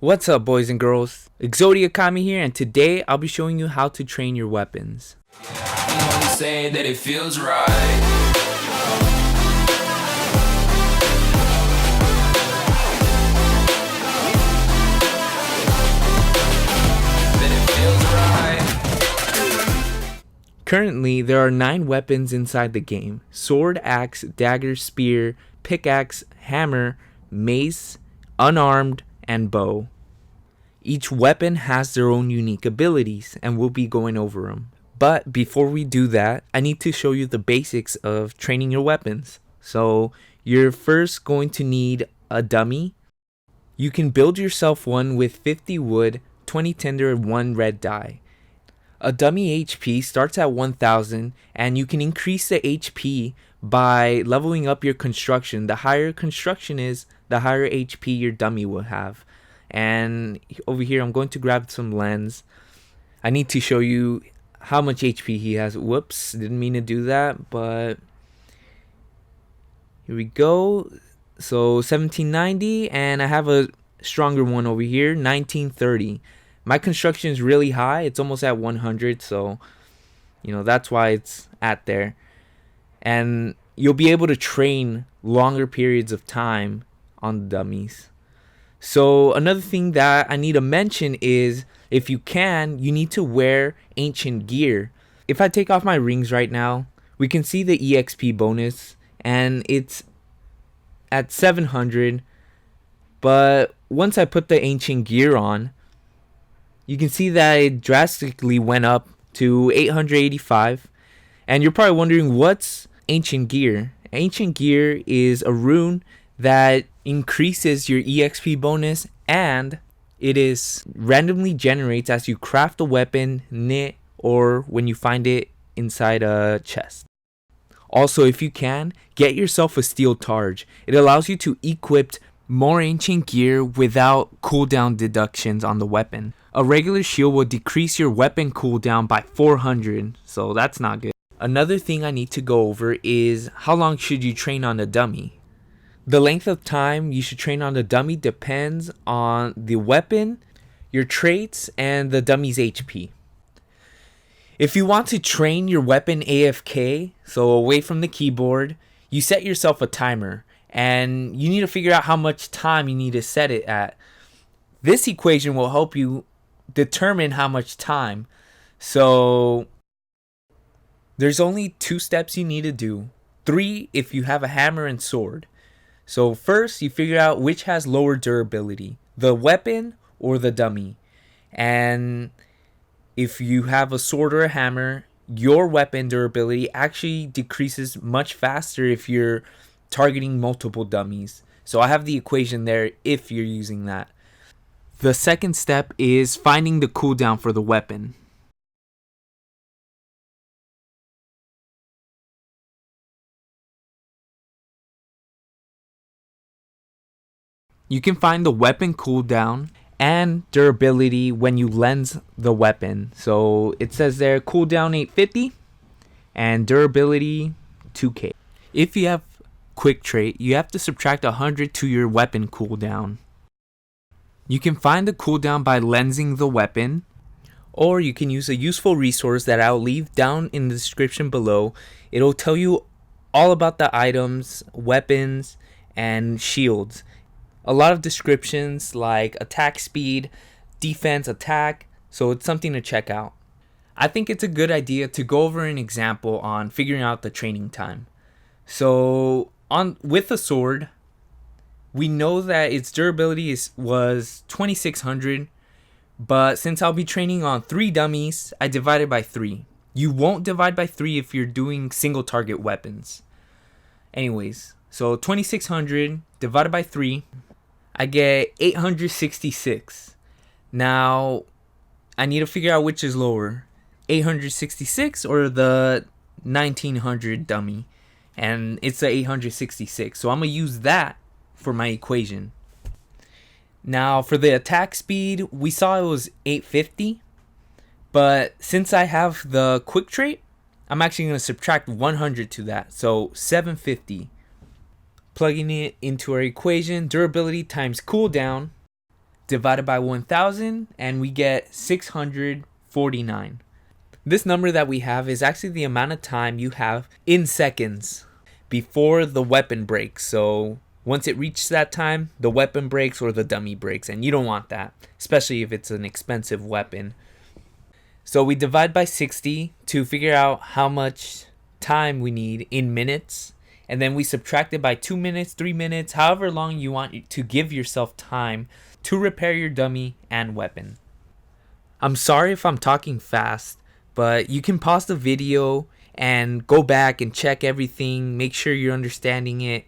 What's up, boys and girls? Exodia Kami here, and today I'll be showing you how to train your weapons. Saying that it feels right. Currently, there are 9 weapons inside the game: sword, axe, dagger, spear, pickaxe, hammer, mace, unarmed, and bow. Each weapon has their own unique abilities, and we'll be going over them. But before we do that, I need to show you the basics of training your weapons. So you're first going to need a dummy. You can build yourself one with 50 wood, 20 tinder, and 1 red dye. A dummy HP starts at 1000, and you can increase the HP by leveling up your construction. The higher construction is, the higher HP your dummy will have. And over here, I'm going to grab some lens. I need to show you how much HP he has. Whoops, didn't mean to do that, but here we go. So 1790, and I have a stronger one over here, 1930. My construction is really high. It's almost at 100, so that's why it's at there. And you'll be able to train longer periods of time on the dummies. So another thing that I need to mention is, if you can, you need to wear ancient gear. If I take off my rings right now, we can see the EXP bonus, and it's at 700. But once I put the ancient gear on, you can see that it drastically went up to 885. And you're probably wondering, what's ancient gear? Ancient gear is a rune that increases your EXP bonus, and it is randomly generates as you craft a weapon, knit, or when you find it inside a chest. Also, if you can, get yourself a steel targe. It allows you to equip more ancient gear without cooldown deductions on the weapon. A regular shield will decrease your weapon cooldown by 400, so that's not good. Another thing I need to go over is, how long should you train on a dummy? The length of time you should train on the dummy depends on the weapon, your traits, and the dummy's HP. If you want to train your weapon AFK, so away from the keyboard, you set yourself a timer, and you need to figure out how much time you need to set it at. This equation will help you determine how much time. So there's only 2 steps you need to do. 3 if you have a hammer and sword. So first, you figure out which has lower durability, the weapon or the dummy. And if you have a sword or a hammer, your weapon durability actually decreases much faster if you're targeting multiple dummies. So I have the equation there if you're using that. The second step is finding the cooldown for the weapon. You can find the weapon cooldown and durability when you lens the weapon. So it says there cooldown 850 and durability 2k. If you have quick trait, you have to subtract 100 to your weapon cooldown. You can find the cooldown by lensing the weapon, or you can use a useful resource that I'll leave down in the description below. It'll tell you all about the items, weapons, and shields. A lot of descriptions like attack speed, defense, attack, so it's something to check out. I think it's a good idea to go over an example on figuring out the training time. So with the sword, we know that its durability was 2600, but since I'll be training on 3 dummies, I divided by 3. You won't divide by 3 if you're doing single target weapons. Anyways, so 2600 divided by 3, I get 866. Now, I need to figure out which is lower, 866 or the 1900 dummy. And it's the 866. So I'm going to use that for my equation. Now, for the attack speed, we saw it was 850. But since I have the quick trait, I'm actually going to subtract 100 to that. So 750. Plugging it into our equation, durability times cooldown divided by 1000, and we get 649. This number that we have is actually the amount of time you have in seconds before the weapon breaks. So once it reaches that time, the weapon breaks or the dummy breaks, and you don't want that, especially if it's an expensive weapon. So we divide by 60 to figure out how much time we need in minutes, and then we subtract it by 2 minutes, 3 minutes, however long you want to give yourself time to repair your dummy and weapon. I'm sorry if I'm talking fast, but you can pause the video and go back and check everything, make sure you're understanding it.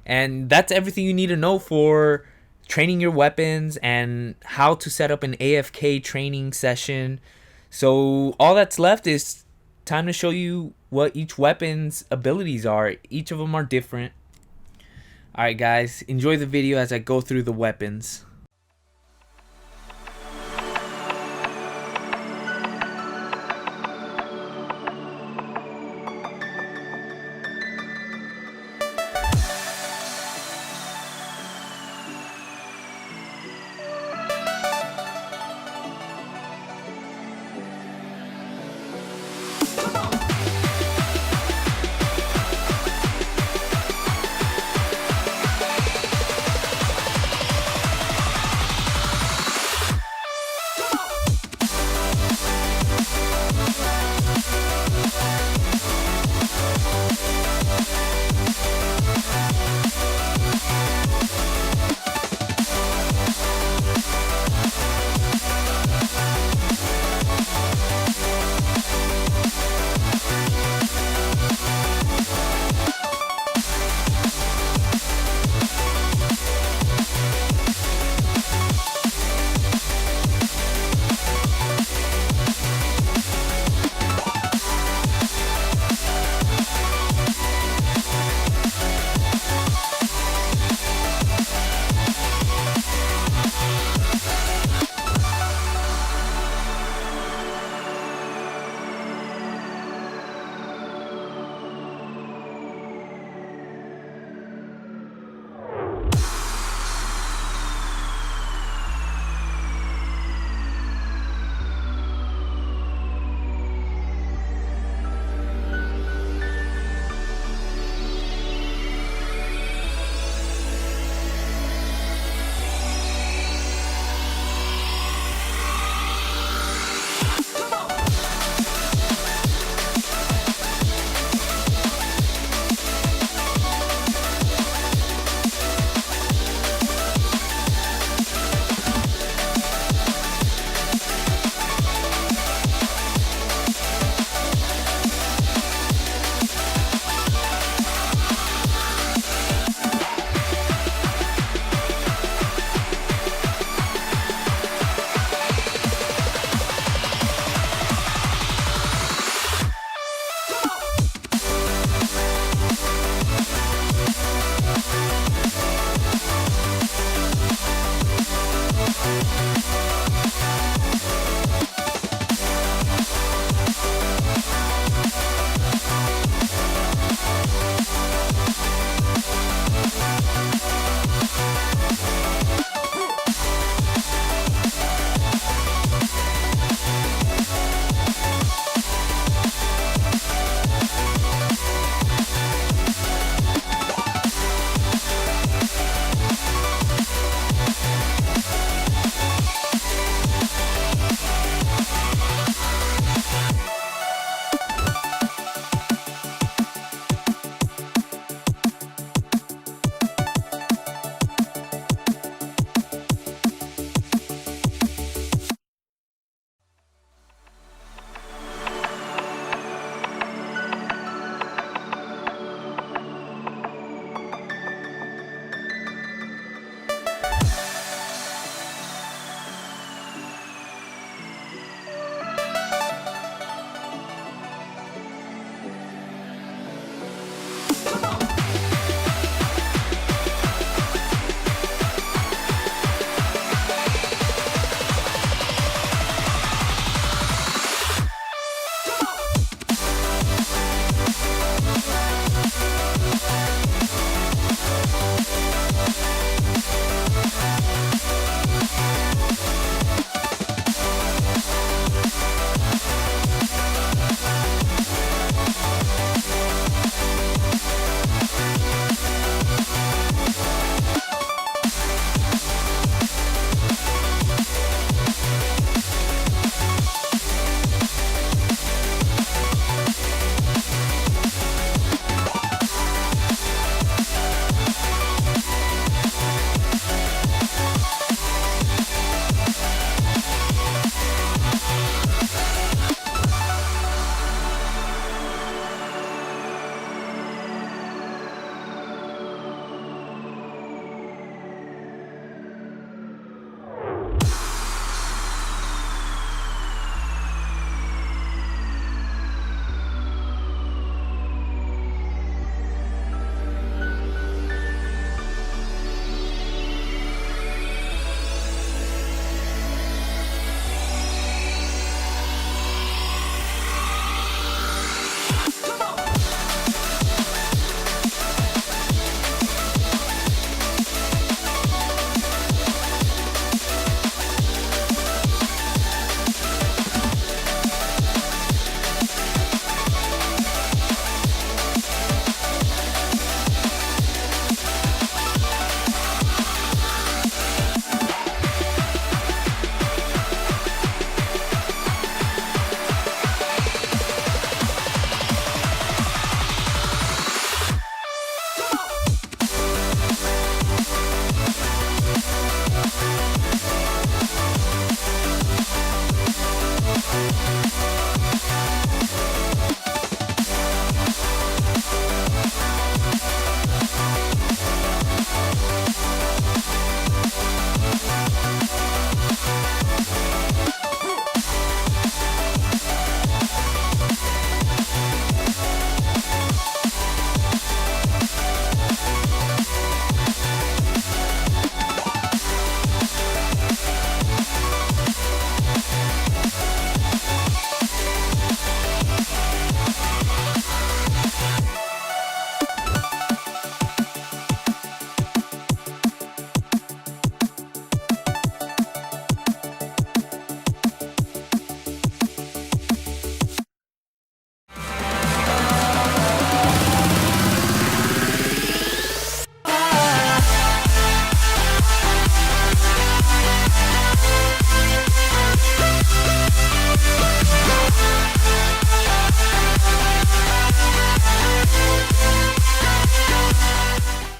And that's everything you need to know for training your weapons and how to set up an AFK training session. So all that's left is time to show you what each weapon's abilities are. Each of them are different. Alright guys, enjoy the video as I go through the weapons.